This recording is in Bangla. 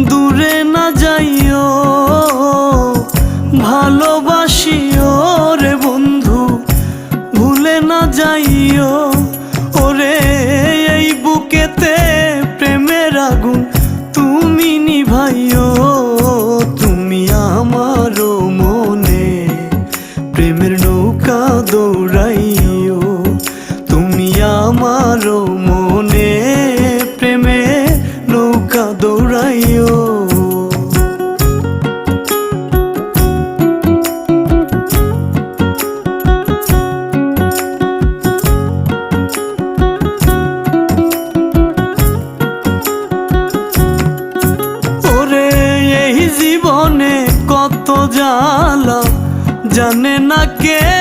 দূরে না যাইও, ভালোবাসিও রে বন্ধু, ভুলে না যাইও। ওরে এই বুকেতে প্রেমের আগুন তুমি নিভাইও। তুমি আমারও মনে প্রেমের নৌকা দৌড়াইও। তুমি আমারও মনে প্রেমের নৌকা দৌড়াইও। জীবনে কত জ্বালা জানে না কে,